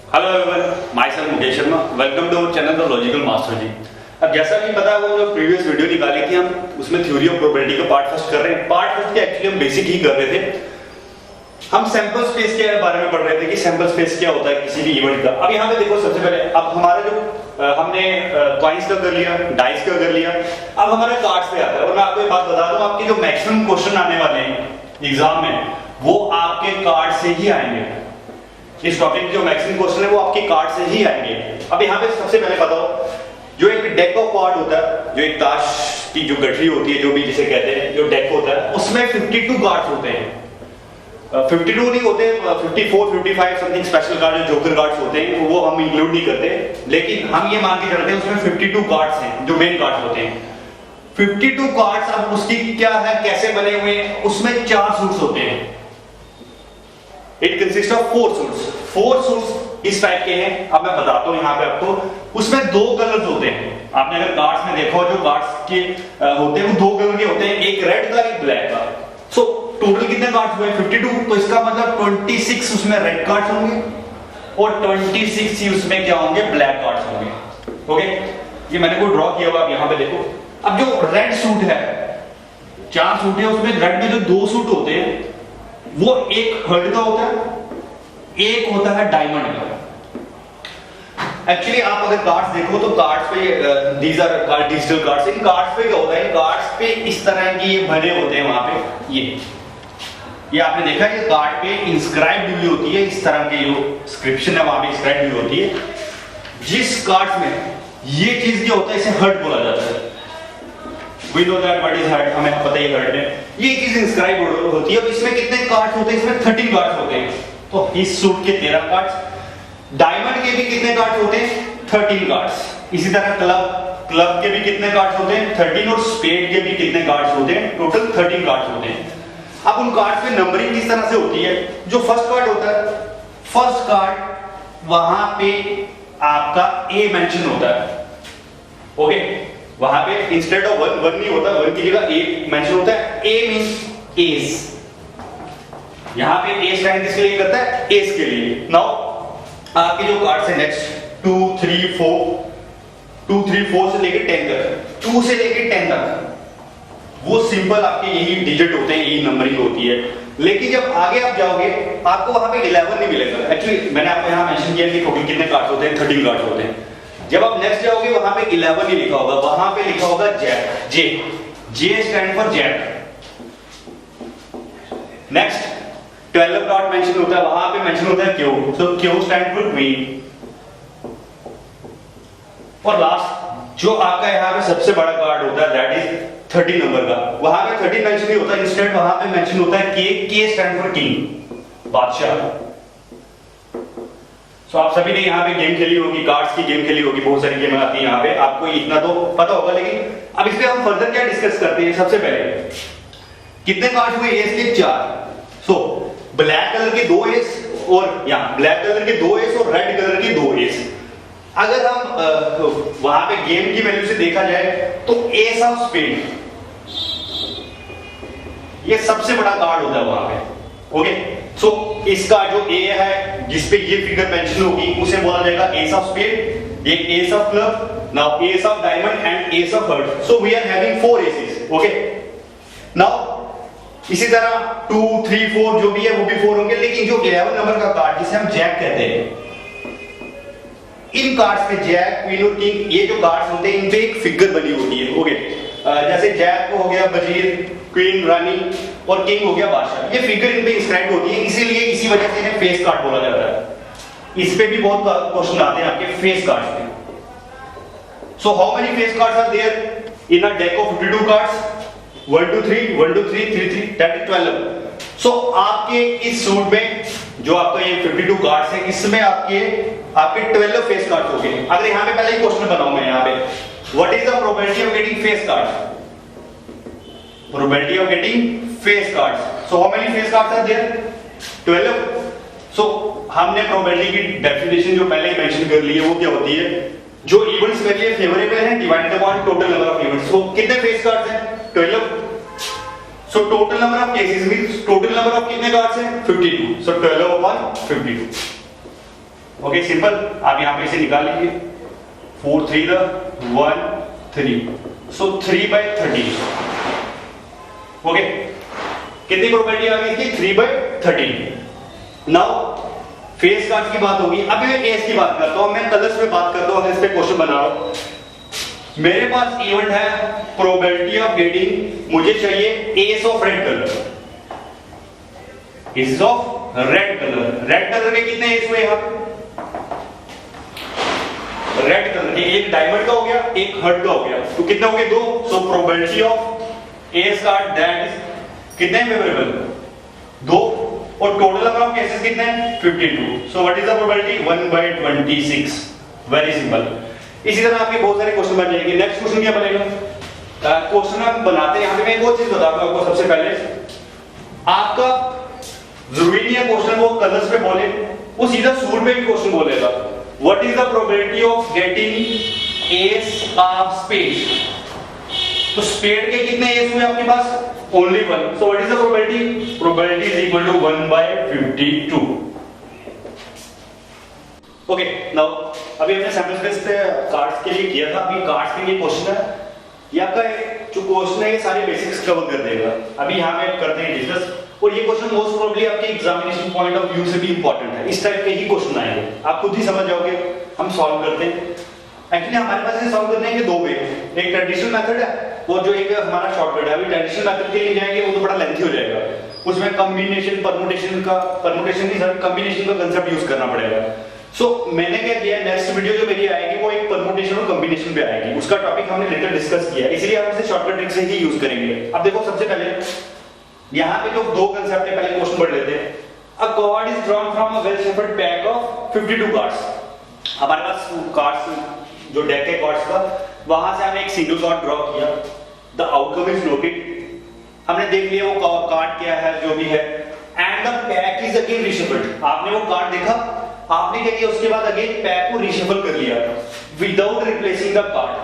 Hello everyone, myself Mukesh Sharma. Welcome to our channel the logical master ji. अब जैसा कि पता है वो जो प्रीवियस वीडियो निकाली थी हम उसमें थ्योरी ऑफ प्रोबेबिलिटी का पार्ट फर्स्ट कर रहे हैं। पार्ट फर्स्ट के एक्चुअली हम बेसिक ही कर रहे थे। हम सैंपल स्पेस के बारे में पढ़ रहे थे कि सैंपल स्पेस क्या होता है किसी भी इवेंट का। अब यहाँ पे देखो, सबसे पहले अब हमारा जो हमने कॉइन्स का कर लिया, डाइस का कर लिया, अब हमारे कार्ड्स पे आता है। और मैं आपको एक बात बता दूं, आपके जो मैक्सिमम क्वेश्चन आने वाले हैं एग्जाम में वो आपके कार्ड से ही आएंगे। इस टॉपिक जो मैक्सिमम क्वेश्चन है वो आपके कार्ड से ही आएंगे। अब यहाँ पे सबसे पहले बताओ, जो एक डेक ऑफ कार्ड होता है, जो एक ताश की जो गठरी होती है, जो भी जिसे कहते हैं, जो डेक होता है, उसमें 52 कार्ड्स होते हैं। 52 नहीं होते, 54, 55 समथिंग स्पेशल कार्ड जो जोकर कार्ड्स होते हैं वो हम इंक्लूड नहीं करते, लेकिन हम ये मान के चलते हैं उसमें 52 कार्ड्स हैं जो मेन कार्ड्स होते हैं। 52 कार्ड्स, अब उसकी क्या है, कैसे बने हुए हैं, उसमें 4 सूट्स होते हैं। It consist of 4 suits. 4 suits इस टाइप के हैं। अब मैं बताता हूं यहाँ पे आपको, उसमें 2 कलर्स होते हैं। आपने अगर कार्ड्स में देखो, जो कार्ड्स के होते हैं वो 2 कलर के होते हैं, एक रेड का एक ब्लैक का। सो टोटल कितने कार्ड्स हुए? 52। तो इसका मतलब 26 उसमें रेड कार्ड्स होंगे और 26 ही उसमें क्या होंगे, ब्लैक कार्ड्स होंगे। ओके, ये मैंने कोई ड्रॉ किया हुआ, आप यहाँ पे देखो। अब जो रेड सूट है, 4 सूट है, उसमें रेड में जो 2 सूट होते हैं वो एक हर्ट का होता है, एक होता है डायमंड का। एक्चुअली आप अगर कार्ड्स देखो तो कार्ड्स पे these are card digital cards. इन कार्ड्स पे क्या होता है, कार्ड्स पे इस तरह की ये बने होते हैं वहां पे। ये आपने देखा है, कार्ड पे इंस्क्राइब्ड हुई होती है, इस तरह की जो इंस्क्रिप्शन है वहां पे इंस्क्राइब्ड हुई होती है। जिस कार्ड्स में ये चीज क्या होता है, इसे हर्ट बोला जाता है। We know that what is heart, हमें पता ही हर्ट है। ये चीज इंस्क्राइब होती है। अब इसमें कितने कार्ड्स होते हैं? इसमें 13 कार्ड्स होते हैं। तो इस सूट के 13 कार्ड्स। डायमंड के भी कितने कार्ड्स होते हैं? 13 कार्ड्स। इसी तरह क्लब के भी कितने कार्ड्स होते हैं? 13। और स्पेड के भी कितने कार्ड्स होते हैं? टोटल 13 कार्ड्स होते हैं। अब उन कार्ड्स पे नंबरिंग किस तरह से होती है? जो फर्स्ट कार्ड होता है, फर्स्ट कार्ड वहां पे आपका ए मेंशन होता है। ओके, वहां पे इंस्टेड ऑफ 1 नहीं होता, 1 की जगह ए मेंशन होता है। ए मींस एस। यहां पे ए स्टैंड किसके लिए करता है? एस के लिए। नाउ आपके जो कार्ड्स है नेक्स्ट 2 3 4 से लेकर 10 तक, 2 से लेकर 10 तक वो सिंपल आपके यही डिजिट होते हैं, यही नंबरिंग होती है। लेकिन जब आगे आप जाओगे आपको वहां पे 11 नहीं मिलेगा। एक्चुअली मैंने आपको यहां मेंशन किया कि टोटल कितने कार्ड्स होते हैं? 13 कार्ड्स होते हैं। जब आप नेक्स्ट जाओगे वहां पे 11 नहीं लिखा होगा, वहां पे लिखा होगा Jack. J stand for Jack. Next 12 card mention होता है, वहां पे मेंशन होता है Q. So Q stand for queen. और लास्ट जो आपका यहाँ पे सबसे बड़ा कार्ड होता है दैट इज 30 नंबर का। वहां पे 30 मेंशन नहीं होता, इंस्टेड वहां पे मेंशन होता है के स्टैंड फॉर किंग, बादशाह। सो आप सभी ने यहाँ पे गेम खेली होगी, कार्ड्स की गेम खेली होगी, बहुत सारी गेम आती है यहाँ पे, आपको इतना तो पता होगा। लेकिन अब इस पे हम फर्दर क्या डिस्कस करते हैं? सबसे पहले कितने कार्ड्स हुए? एस के 4। सो ब्लैक कलर के 2 एस और यहाँ ब्लैक कलर के 2 एस और रेड कलर के 2 एस। अगर हम वहां पे गेम की वैल्यू से देखा जाए तो एस ऑफ स्पेड ये सबसे बड़ा कार्ड होता है वहां पे। ओके, सो इसका जो ए है जिसपे ये फिगर मेंशन होगी उसे बोला जाएगा एस ऑफ स्पेड, एक ace of club, now ace of diamond and ace of heart. So we are having 4 aces. Okay, now इसी तरह 2 3 4 जो भी है वो भी 4 होंगे। लेकिन जो 11 नंबर का कार्ड जिसे हम जैक कहते हैं, इन कार्ड्स पे जैक, क्वीन और किंग, ये जो कार्ड्स होते हैं इन पे एक फिगर बनी होती है। ओके, जैसे जैक हो गया वजीर, क्वीन रानी और किंग हो गया बादशाह। ये फिगर इन पे इंस्क्राइब होती है, इसीलिए इसी वजह से इन्हें फेस कार्ड बोला जाता है। इस पे भी बहुत क्वेश्चन आते हैं आपके फेस कार्ड्स पे। So how many face cards are there in a deck of 52 cards? 1 2 3 1 2 3 3 3 that is 12। सो आपके इस सूट में जो आपका ये 52 कार्ड्स है, इसमें आपके 12 फेस कार्ड्स हो गए। अगर यहाँ पे पहले ही क्वेश्चन बनाऊं मैं यहाँ पे, what is the probability of getting face cards? Probability of getting face cards. So how many face cards are there? 12. So हमने probability की डेफिनेशन जो पहले ही मेंशन कर ली है वो क्या होती है? जो इवेंट्स मेरे लिए फेवरेबल हैं divided upon total number of events. तो कितने फेस कार्ड्स हैं? 12. So total number of cases means total number of कितने कार्ड्स हैं? 52. So 12 upon 52. ओके सिंपल, आप यहाँ पे इसे निकाल लीजिए, 4 3 1 3, सो 3/13। ओके, कितनी प्रोबेबिलिटी आ गई थी? 3/13। नाउ फेस कार्ड की बात होगी। अभी मैं एज की बात करता हूं, मैं कलर्स पे बात करता हूं, अगर इस पे क्वेश्चन बना रहा हूं। मेरे पास इवेंट है प्रोबेबिलिटी ऑफ गेटिंग, मुझे चाहिए S of red colour, S of red colour. Red colour के कितने एस हुए यहां? रेड कलर के एक डायमंड का हो गया, एक हर्ट का हो गया, तो कितने हो गए? 2। So probability of S card that is कितने फेवरेबल? 2। और टोटल नंबर ऑफ केसेस कितने हैं? 52। सो what is the probability? 1/26। Very simple. इसी तरह आपके बहुत सारे क्वेश्चन बन जाएंगे। नेक्स्ट क्वेश्चन क्या बनेगा? क्वेश्चन आप बनाते हैं, यहां पे मैं एक और चीज बता दूं आपको। सबसे पहले आपका जरूरी नहीं है क्वेश्चन वो कलर्स पे बोले, वो सीधा सूट पे भी क्वेश्चन बोलेगा। What is the probability of getting ace of spade? तो स्पेड के कितने एस हुए आपके पास? Only 1। So what is the probability? Probability is equal to 1/52। Okay, now अभी हमने सैंपल स्पेस पे कार्ड्स के लिए किया था, अभी कार्ड्स के लिए क्वेश्चन है। ये आपका जो क्वेश्चन है ये सारे बेसिक्स कवर कर देगा। अभी यहां पे करते हैं डिस्कस, और ये क्वेश्चन मोस्ट प्रोबेबली आपके एग्जामिनेशन पॉइंट ऑफ व्यू से भी इंपॉर्टेंट है। इस टाइप के ही क्वेश्चन आएंगे, आप खुद ही समझ जाओगे। हम सॉल्व करते हैं। एक्चुअली हमारे पास ये सॉल्व करने के दो वे, एक ट्रेडिशनल मेथड है और जो एक हमारा शॉर्टकट है। अभी ट्रेडिशनल मेथड के लिए जाएंगे वो तो बड़ा लेंथी हो जाएगा, उसमें कॉम्बिनेशन परमुटेशन का कॉम्बिनेशन का कंसेप्ट यूज करना पड़ेगा। सो मैंने क्या किया, नेक्स्ट वीडियो जो मेरी आएगी वो एक परमुटेशन और कॉम्बिनेशन पे आएगी, उसका टॉपिक हमने लेकर डिस्कस किया, इसलिए हम इसे शॉर्टकट ट्रिक से ही यूज करेंगे। अब देखो सबसे पहले यहाँ पे जो दो कंसेप्ट है, पहले क्वेश्चन पढ़ लेते हैं। अ card is drawn from a well shepherd pack of 52 cards. हमारे पास कार्ड्स जो डेक है कार्ड्स का, वहां से हमने एक सिंगल कार्ड ड्रॉ किया। द आउटकम इज नोटेड, हमने देख लिया वो कार्ड क्या है जो भी है। And the pack is again reshuffled, आपने वो कार्ड देखा, आपने क्या किया उसके बाद अगेन पैक को रीशफल कर लिया विदाउट रिप्लेसिंग द कार्ड।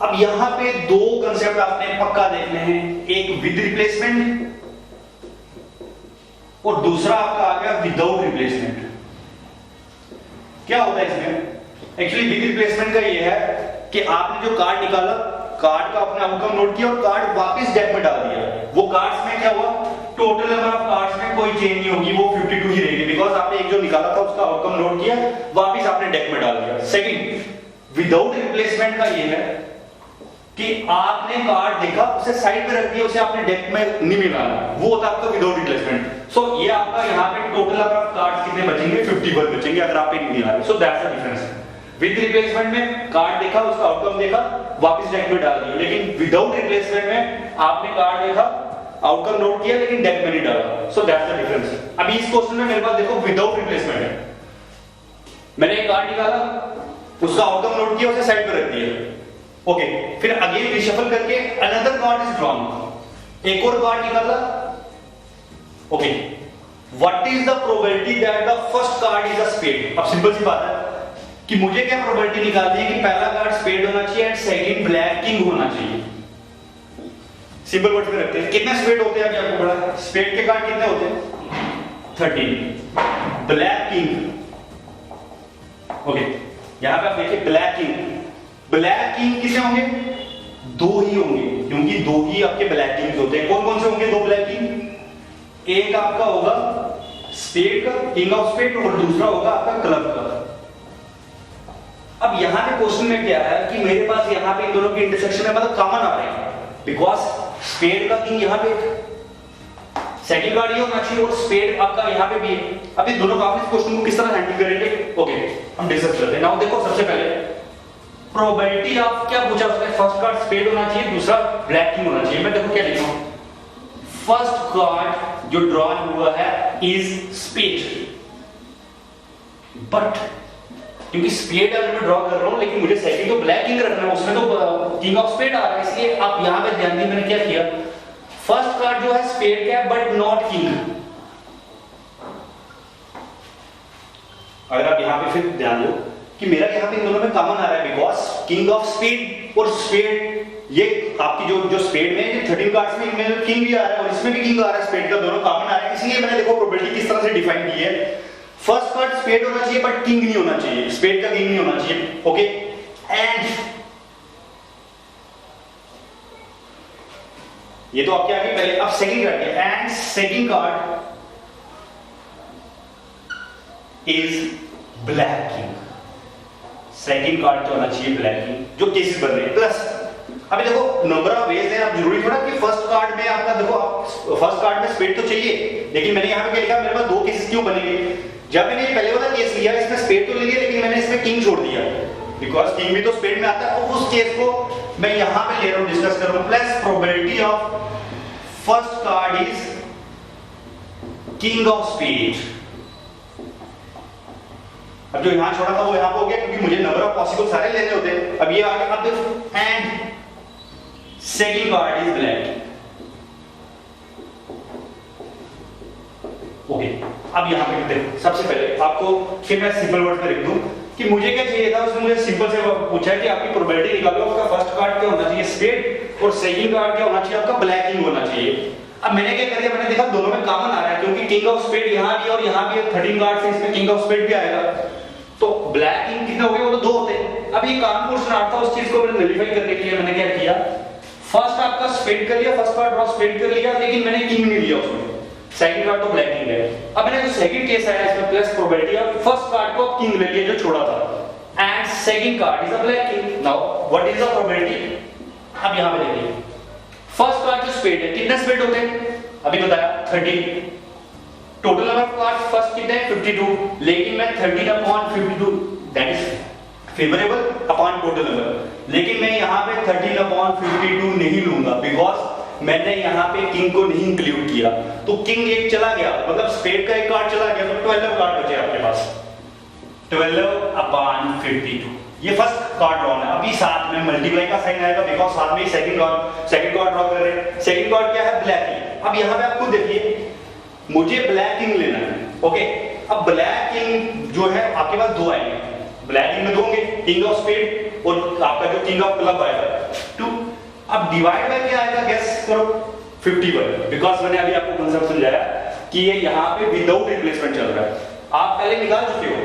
अब यहां पे दो कंसेप्ट आपने पक्का देखने हैं, एक विद रिप्लेसमेंट और दूसरा आपका आ गया विदाउट रिप्लेसमेंट। क्या होता है इसमें? एक्चुअली विद रिप्लेसमेंट का ये है कि आपने जो कार्ड निकाला, कार्ड का अपना आउटकम नोट किया और कार्ड वापस डेक में डाल दिया। वो कार्ड्स में क्या हुआ, टोटल नंबर ऑफ कार्ड्स में कोई चेंज नहीं होगी, वो 52 ही रहेगी, बिकॉज आपने एक जो निकाला था उसका आउटकम नोट किया, वापस आपने डेक में डाल दिया। सेकंड विदाउट रिप्लेसमेंट का ये है कि आपने कार्ड देखा, उसे साइड पे रख दिया, उसे आपने डेक में नहीं मिलाना, वो होता है आपका विदाउट रिप्लेसमेंट। सो ये आपका यहाँ पे टोटल नंबर ऑफ कार्ड्स कितने बचेंगे? 51 बचेंगे अगर आप पे नहीं मिला। सो that's the difference. With replacement में कार्ड देखा, उसका आउटकम देखा, वापस डेक में डाल दिया, लेकिन विदाउट रिप्लेसमेंट में आपने कार्ड देखा, आउटकम नोट किया, लेकिन डेक में नहीं डाला। सो दैट्स द डिफरेंस। अभी इस क्वेश्चन में मेरे पास देखो विदाउट रिप्लेसमेंट है, मैंने एक कार्ड निकाला, उसका आउटकम नोट किया, उसे साइड पे रख दिया। ओके, फिर अगेन रिशफल करके अनदर कार्ड इज ड्रॉन, एक और कार्ड निकाला। Okay, what is the probability that the first card is a spade? अब सिंपल सी बात है कि मुझे क्या प्रोबेबिलिटी निकालनी है कि पहला कार्ड स्पेड होना चाहिए एंड सेकंड ब्लैक किंग होना चाहिए। सिंपल वर्ड में रखते हैं। कितने स्पेड होते हैं अभी आपको पता है? स्पेड के कार्ड कितने होते हैं? 13। ब्लैक किंग, ओके, यहां पे आप देखिए ब्लैक किंग, ब्लैक किंग कितने होंगे? दो ही होंगे, क्योंकि दो ही आपके ब्लैक किंग्स होते हैं। कौन कौन से होंगे दो ब्लैक किंग? एक आपका होगा स्पेड का, किंग ऑफ स्पेड, और दूसरा होगा आपका क्लब का। अब यहां पे क्वेश्चन में क्या है कि मेरे पास यहां पे इन दोनों के इंटरसेक्शन में मतलब कॉमन आ रहे हैं, बिकॉज स्पेड का किंग यहां पे, सेकंड कार्ड ये होना चाहिए और स्पेड आपका यहां पे भी है। अब इन दोनों का इस क्वेश्चन को किस तरह हैंडल करेंगे? ओके, हम डिस्कस करते हैं। नाउ देखो सबसे पहले प्रोबेबिलिटी ऑफ क्या पूछा उसने? फर्स्ट कार्ड स्पेड होना चाहिए, दूसरा ब्लैक किंग होना चाहिए। मैं देखो क्या लिखा हूं, फर्स्ट कार्ड जो ड्रॉन हुआ है इज स्पेड, बट क्योंकि स्पेड अगर मैं ड्रॉ कर रहा हूं, लेकिन मुझे सेकंड तो ब्लैक किंग रखना है, उसमें तो किंग ऑफ स्पेड आ रहा है, इसलिए आप यहां पे ध्यान दें मैंने क्या किया, फर्स्ट कार्ड जो है स्पेड का है बट नॉट किंग। अगर आप यहां पे फिर ध्यान दो कि मेरा यहां पे इन दोनों में कॉमन आ रहा है, बिकॉज किंग ऑफ स्पेड और स्पेड, ये आपकी जो स्पेड में जो 13 कार्ड्स में इनमें किंग भी आ रहा है और इसमें भी किंग आ रहा है, स्पेड का दोनों कॉमन आ रहा है, इसलिए मैंने देखो प्रोबेबिलिटी किस तरह से डिफाइन की है। फर्स्ट कार्ड स्पेड होना चाहिए बट किंग नहीं होना चाहिए, स्पेड का किंग नहीं होना चाहिए। ओके, एंड ये तो आपके आगे पहले। अब सेकंड कार्ड है, and second card is black king. Second card क्या होना चाहिए? ब्लैक किंग, जो केसेस बन रहे हैं। प्लस अभी देखो नंबर ऑफ वेज है, आप जरूरी थोड़ा कि फर्स्ट कार्ड में आपका देखो फर्स्ट कार्ड में स्पेड तो चाहिए, लेकिन मैंने यहां पे क्या लिखा, मेरे पास दो केसेस क्यों बनेंगे? जब मैंने पहले वाला केस लिया इसमें स्पेड तो ले लिया, लेकिन मैंने इसमें किंग छोड़ दिया, बिकॉज किंग भी तो स्पेड में आता है। तो उस केस को मैं यहां पे ले रहा हूं, डिस्कस कर रहा हूं। Plus probability of first card is king of spade. अब जो यहां छोड़ा था वो यहां पे हो गया, क्योंकि मुझे नंबर ऑफ पॉसिबल सारे लेने होते हैं। अब ये आ गया, अब देखो and second card is black. Okay, अब यहां पे देखो, सबसे पहले आपको फिर मैं सिंपल वर्ड में लिख दूं कि मुझे क्या चाहिए था। उसने मुझे सिंपल से पूछा है कि आपकी प्रोबेबिलिटी निकालो, आपका फर्स्ट कार्ड क्या होना चाहिए? स्पेड, और सेकंड कार्ड क्या होना चाहिए? आपका ब्लैक किंग होना चाहिए। अब मैंने क्या कर दिया, मैंने देखा दोनों में कॉमन आ रहा है, क्योंकि किंग ऑफ स्पेड यहां भी और यहां भी 13 कार्ड से इसमें किंग ऑफ स्पेड भी आएगा, तो ब्लैक किंग कितने हो गए? वो तो दो होते हैं। अब ये कॉमन क्वेश्चन आता है, उस चीज को मैंने नलिफाई करने के लिए मैंने क्या किया, फर्स्ट आपका स्पेड कर लिया, फर्स्ट कार्ड ड्रॉ स्पेड कर लिया, लेकिन मैंने किंग नहीं लिया उसमें, सेकंड कार्ड तो ब्लैक किंग है। अब मैंने जो सेकंड केस आया इसमें plus probability of first card को किंग ले लिया जो छोड़ा था, and second card is a black king. Now what is the probability? अब यहां पे देखिए, फर्स्ट कार्ड जो स्पेड है, कितने स्पेड होते हैं? अभी बताया 30। Total number of cards first कितने हैं? 52, लेकिन मैं 13 upon 52 that is favourable upon total number, लेकिन मैं यहां पे 13 अपॉन 52 नहीं लूंगा, बिकॉज मैंने यहां पे किंग को नहीं इंक्लूड किया। तो किंग एक चला गया, मतलब स्पेड का एक कार्ड चला गया, तो 12 कार्ड बचे आपके पास, 12 अपॉन 52। ये फर्स्ट कार्ड ड्रॉ है। अभी साथ में मल्टीप्लाई का साइन आएगा, बिकॉज साथ में सेकंड कार्ड ड्रॉ कर रहे हैं। सेकंड कार्ड क्या है? Black king. अब यहां पे आप खुद देखिए, मुझे ब्लैक किंग लेना है। ओके, अब ब्लैक किंग जो है आपके पास दो आएंगे, ब्लैक किंग में दो होंगे, किंग ऑफ स्पेड और आपका जो किंग ऑफ क्लब आएगा 2। अब डिवाइड बाय क्या आएगा? गेस करो। 51, बिकॉज मैंने अभी आपको कांसेप्ट समझाया कि ये यहां पे विदाउट रिप्लेसमेंट चल रहा है। आप पहले निकाल चुके हो,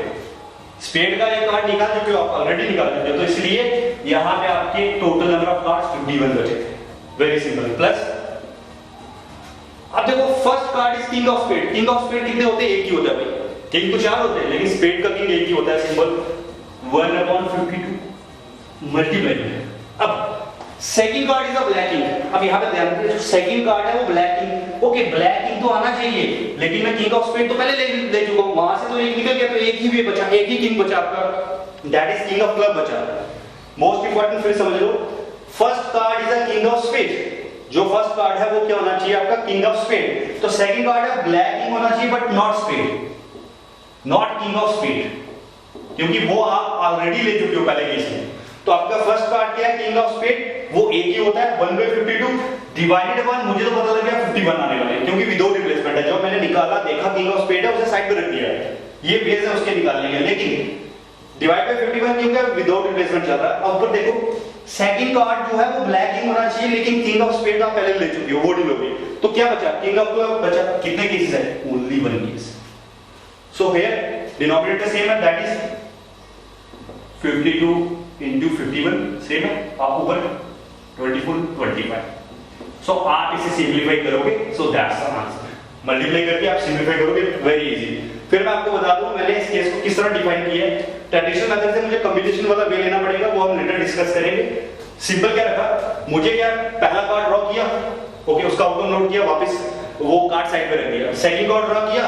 स्पेड का एक कार्ड निकाल चुके हो, आप ऑलरेडी निकाल चुके हो, तो इसलिए यहां पे आपके टोटल नंबर ऑफ कार्ड्स 51 बचे थे। Very simple. प्लस अब देखो, first card is king of spade. King of spade कितने होते हैं? एक ही होता है भाई, किंग तो 4 होते हैं, लेकिन स्पेड का किंग एक ही होता है, सिंपल 1/52 मल्टीप्लाई। अब second card is a black king. अब यहां पे ध्यान दीजिए, जो सेकंड कार्ड है वो black king. Okay, black king तो आना चाहिए, लेकिन मैं किंग ऑफ स्पेड तो पहले ले चुका हूं, वहां से तो एक निकल गया, तो एक ही वे बचा, एक ही किंग बचा आपका, that is king of club बचा। मोस्ट इंपॉर्टेंट फिर समझ लो, first card is a king of spade. जो फर्स्ट कार्ड है वो क्या होना चाहिए? आपका किंग ऑफ स्पेड। तो सेकंड कार्ड है ब्लैक किंग होना चाहिए, but not spade, not king of spade, क्योंकि वो आप ऑलरेडी ले चुके हो पहले केस में। तो आपका फर्स्ट कार्ड क्या है? किंग ऑफ स्पेड, वो एक ही होता है 1/52 डिवाइडेड बाय, मुझे तो पता लग गया 51 आने वाले, क्योंकि विदाउट रिप्लेसमेंट है। जो मैंने निकाला, देखा किंग ऑफ स्पेड है, उसे साइड पे रख दिया, ये बेस है उसके निकालने का, लेकिन डिवाइड बाय 51 क्योंकि विदाउट रिप्लेसमेंट चल रहा है। अब ऊपर देखो, सेकंड कार्ड जो है वो ब्लैक किंग होना चाहिए, लेकिन किंग ऑफ स्पेड आप पहले ले चुके हो, वो नहीं लोगे, तो क्या बचा? किंग ऑफ क्लब बचा। कितने केसेस है? Only 1 case. So here denominator same है, दैट इज 52 into 51 सेम है, आप ऊपर 24 25। सो आप इसे सिंपलीफाई करोगे, सो दैट्स द आंसर। मल्टीप्लाई करके आप सिंपलीफाई करोगे, वेरी इजी। फिर मैं आपको बता दूं मैंने इस केस को किस तरह डिफाइन किया है। ट्रेडिशनल मेथड से मुझे कॉम्बिनेशन वाला वे लेना पड़ेगा, वो हम लेटर डिस्कस करेंगे। सिंपल क्या रखा, मुझे क्या पहला कार्ड ड्रॉ किया, ओके, उसका आउटकम नोट किया, वापस वो कार्ड साइड पे रख दिया। सेकंड कार्ड ड्रॉ किया,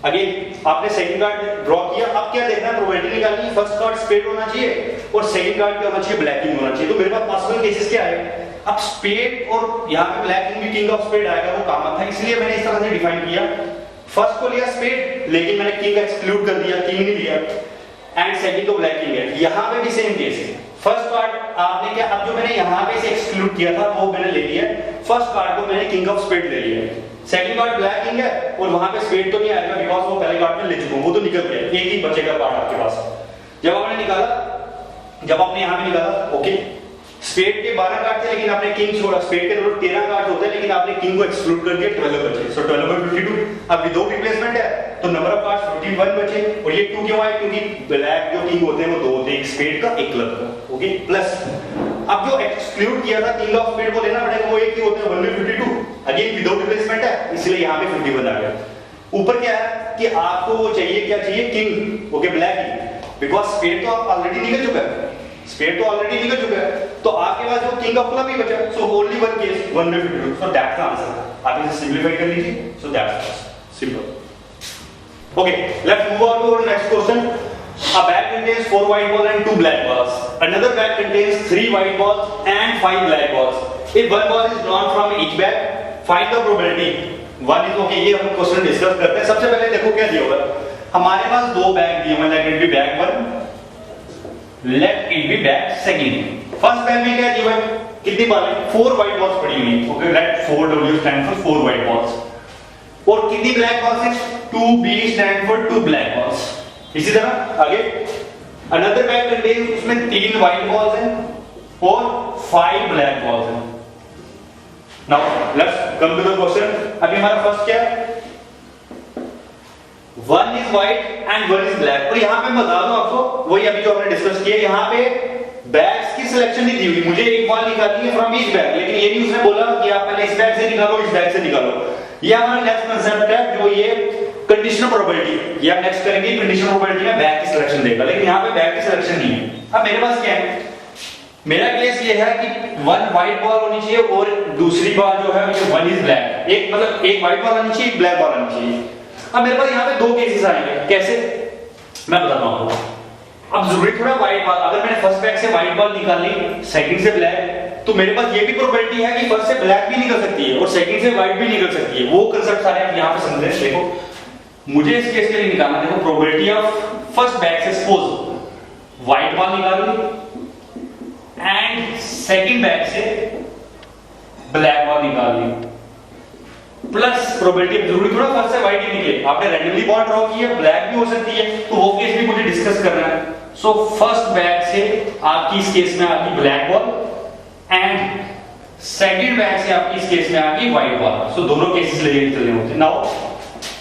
अगेन आपने सेकंड कार्ड ड्रॉ किया। अब क्या देखना है? प्रोबेबिलिटी निकालनी है। फर्स्ट कार्ड स्पेड होना चाहिए और सेकंड कार्ड क्या होना चाहिए? ब्लैक किंग होना चाहिए। तो मेरे पास पॉसिबल केसेस क्या है? अब स्पेड और यहाँ पे ब्लैक किंग भी किंग ऑफ स्पेड आएगा, वो कॉमन था, इसलिए मैंने इस तरह से डिफाइन किया। फर्स्ट को लिया स्पेड, लेकिन मैंने किंग एक्सक्लूड कर दिया, किंग नहीं लिया, एंड सेकंड तो ब्लैक किंग है। यहाँ पे भी सेम केस है। फर्स्ट कार्ड आपने क्या, अब जो मैंने यहाँ पे से एक्सक्लूड किया था वो मैंने ले लिया, फर्स्ट कार्ड को मैंने किंग ऑफ स्पेड ले लिया। सेकंड कार्ड ब्लैक किंग है और वहां पे स्पेड तो नहीं आएगा, बिकॉज वो पहले कार्ड में ले चुका हूं, वो तो निकल गया, एक ही बचेगा कार्ड आपके पास। जब आपने निकाला, जब आपने यहां पे निकाला, ओके, स्पेड के 12 कार्ड थे लेकिन आपने किंग छोड़ा, स्पेड के टोटल 13 कार्ड होते हैं लेकिन आपने किंग को एक्सक्लूड कर दिया, 12 बचे। सो 12 बाय 52। अब विदाउट रिप्लेसमेंट है तो नंबर ऑफ कार्ड्स 51 बचे। और ये 2 क्यों आए? क्योंकि ब्लैक जो किंग होते हैं वो 2 होते हैं, एक स्पेड का एक क्लब का। ओके, प्लस अब जो एक्सक्लूड किया था किंग ऑफ स्पेड को लेना पड़ेगा, वो एक ही होते हैं 1 बाय 52। अगेन विदाउट रिप्लेसमेंट है इसलिए यहां पे 51 आ गया। ऊपर क्या है कि आपको वो चाहिए, क्या चाहिए? किंग। ओके, ब्लैक ही, बिकॉज़ स्पेड तो ऑलरेडी निकल चुका है, स्पेड तो ऑलरेडी निकल चुका है, तो आपके पास जो किंग ऑफ क्लब ही बचा। So only one case 1 by 52। So that's the answer. आप इसे सिंपलीफाई कर लीजिए। So that's simple. Okay, let's move on to our next question. A bag contains 4 white balls and 2 black balls. Another bag contains 3 white balls and 5 black balls. If one ball is drawn from each bag, find the probability. One is okay, ये हम question discuss करते हैं। सबसे पहले देखो क्या दिया हुआ है। हमारे पास 2 बैग दिए हुए हैं, let it be bag 1, let it be bag 2। First bag में क्या दिया हुआ है? कितनी बॉल है? 4 white balls पड़ी हुई है। Okay, let 4W stand for 4 white balls. और कितनी ब्लैक बॉल्स है? 2B stand for 2 black balls. इसी तरह आगे अनदर बैग कंटेन्स, उसमें 3 व्हाइट बॉल्स हैं और 5 ब्लैक बॉल्स हैं। Now let's come to the question. अभी हमारा फर्स्ट क्या है? 1 is white and 1 is black. और यहां पे मैं बता दूं आपको, वही अभी जो हमने डिस्कस किया, यहां पे बैग्स की सिलेक्शन नहीं दी हुई। मुझे एक बॉल निकालनी है फ्रॉम ईच बैग, लेकिन ये नहीं उसने बोला कि आप पहले इस बैग से निकालो, इस बैग से निकालो। ये हमारा नेक्स्ट कांसेप्ट है, जो ये कंडीशनल प्रोबेबिलिटी, ये हम नेक्स्ट करेंगे। कंडीशनल प्रोबेबिलिटी में बैग की सिलेक्शन देगा, लेकिन यहां पे बैग की सिलेक्शन नहीं है। अब मेरे पास क्या है? मेरा केस ये है कि 1 व्हाइट बॉल होनी चाहिए और दूसरी बॉल जो है वो 1 इज ब्लैक। एक मतलब एक व्हाइट बॉल आनी चाहिए, एक ब्लैक बॉल आनी चाहिए। अब मेरे पास यहां पे 2 केसेस आएंगे। कैसे? मैं बताता हूं आपको। अब जरूरी थोड़ा व्हाइट बॉल, अगर मैंने फर्स्ट बैग से व्हाइट बॉल निकाली, सेकंड से ब्लैक, तो मेरे पास ये भी प्रोबेबिलिटी है कि फर्स्ट से ब्लैक भी निकल सकती है और सेकंड से व्हाइट भी निकल सकती है। वो कांसेप्ट सारे आप यहां पे समझ रहे हैं। देखो मुझे इस केस के लिए निकालना, देखो प्रोबेबिलिटी ऑफ फर्स्ट बैग से सपोज व्हाइट बॉल निकाली एंड सेकंड बैग से ब्लैक बॉल निकाली, प्लस प्रोबेबिलिटी, जरूरी थोड़ा फर्स्ट से व्हाइट ही निकले, आपने रैंडमली बॉल ड्रॉ किया, ब्लैक भी हो सकती है, तो वो केस भी मुझे डिस्कस करना है। सो फर्स्ट बैग से आपकी इस केस में आपकी black ball and second bag से आपकी इस केस में आपकी व्हाइट बॉल। सो दोनों केसेस लेके चलने होते हैं। नाउ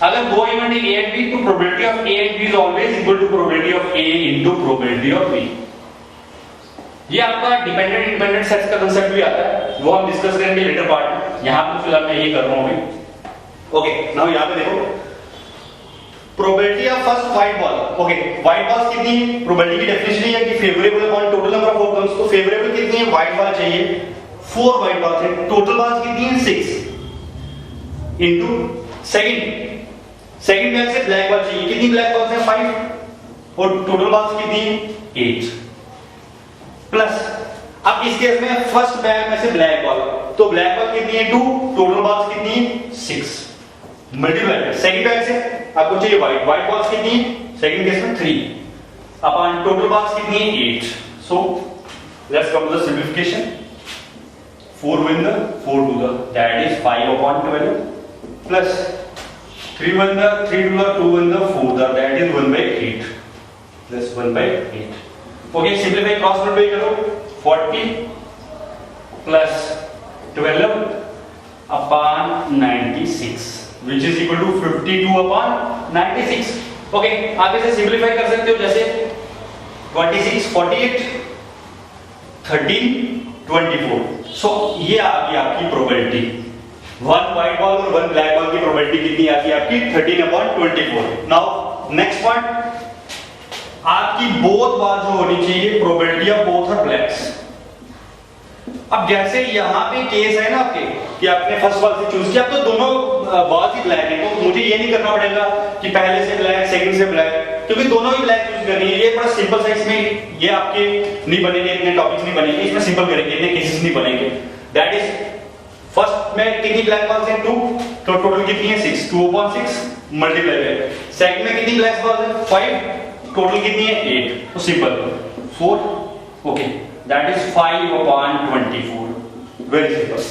अगर दो इवेंट A and B, तो probability of A and B is always equal to probability of A into probability of B. ये आपका डिपेंडेंट इंडिपेंडेंट सेट्स का कांसेप्ट भी आता है, वो हम डिस्कस करेंगे लेटर पार्ट में। यहां पे फिलहाल मैं ये कर रहा हूं अभी। ओके, नाउ यहां पे देखो probability of first white ball. Okay, white balls कितनी है? प्रोबेबिलिटी की डेफिनेशन ये है कि favourable upon total number of outcomes. तो फेवरेबल कितनी है? व्हाइट बॉल चाहिए, 4 व्हाइट बॉल्स है। टोटल बॉल्स कितनी है? 6 इनटू सेकंड बैग से ब्लैक बॉल चाहिए, कितनी ब्लैक बॉल्स है? 5 और टोटल बॉल्स कितनी है? 8 प्लस अब इस केस में फर्स्ट बैग में से ब्लैक बॉल, तो ब्लैक बॉल कितनी है? 2, टोटल बॉल्स कितनी है? 6 मल्टीप्लाई सेकंड बैग से आपको चाहिए व्हाइट बॉल्स कितनी है? सेकंड केस में 3 अपॉन टोटल बॉल्स कितनी है? 8। So let's come to the simplification. 4 1 4 2 that is 5 upon 12 plus 3 1 3 2 2 1 4 that is 1 by 8 plus 1 by 8। Okay, simplify cross multiply करो। 40 plus 12 upon 96 which is equal to 52 upon 96। Okay, आप इसे simplify कर सकते हो जैसे 26 48 13 24। सो ये आ गई आपकी प्रोबेबिलिटी। 1 व्हाइट बॉल और 1 ब्लैक बॉल की प्रोबेबिलिटी कितनी आती है आपकी? 13 upon 24। नाउ नेक्स्ट पॉइंट, आपकी बोथ बॉल जो होनी चाहिए probability of both are blacks. अब जैसे यहां पे केस है ना आपके कि आपने फर्स्ट बॉल से चूज किया, तो दोनों बॉल ही ब्लैक है, तो मुझे ये नहीं करना पड़ेगा कि पहले से ब्लैक सेकंड से ब्लैक, क्योंकि दोनों ही ब्लैक चूज करनी है। ये बड़ा सिंपल सा, इसमें ये आपके नहीं बनेंगे, इतने टॉपिक्स नहीं बनेंगे, इसमें सिंपल करेंगे, इतने केसेस नहीं बनेंगे। दैट इज फर्स्ट में कितनी ब्लैक बॉल्स हैं? 2, तो टोटल कितनी है? 6 2 upon 6 मल्टीप्लाई है। सेकंड में कितनी ब्लैक बॉल्स हैं? 5, टोटल कितनी है? 8। तो simple 4। Okay, that is 5 upon 24। Very simple.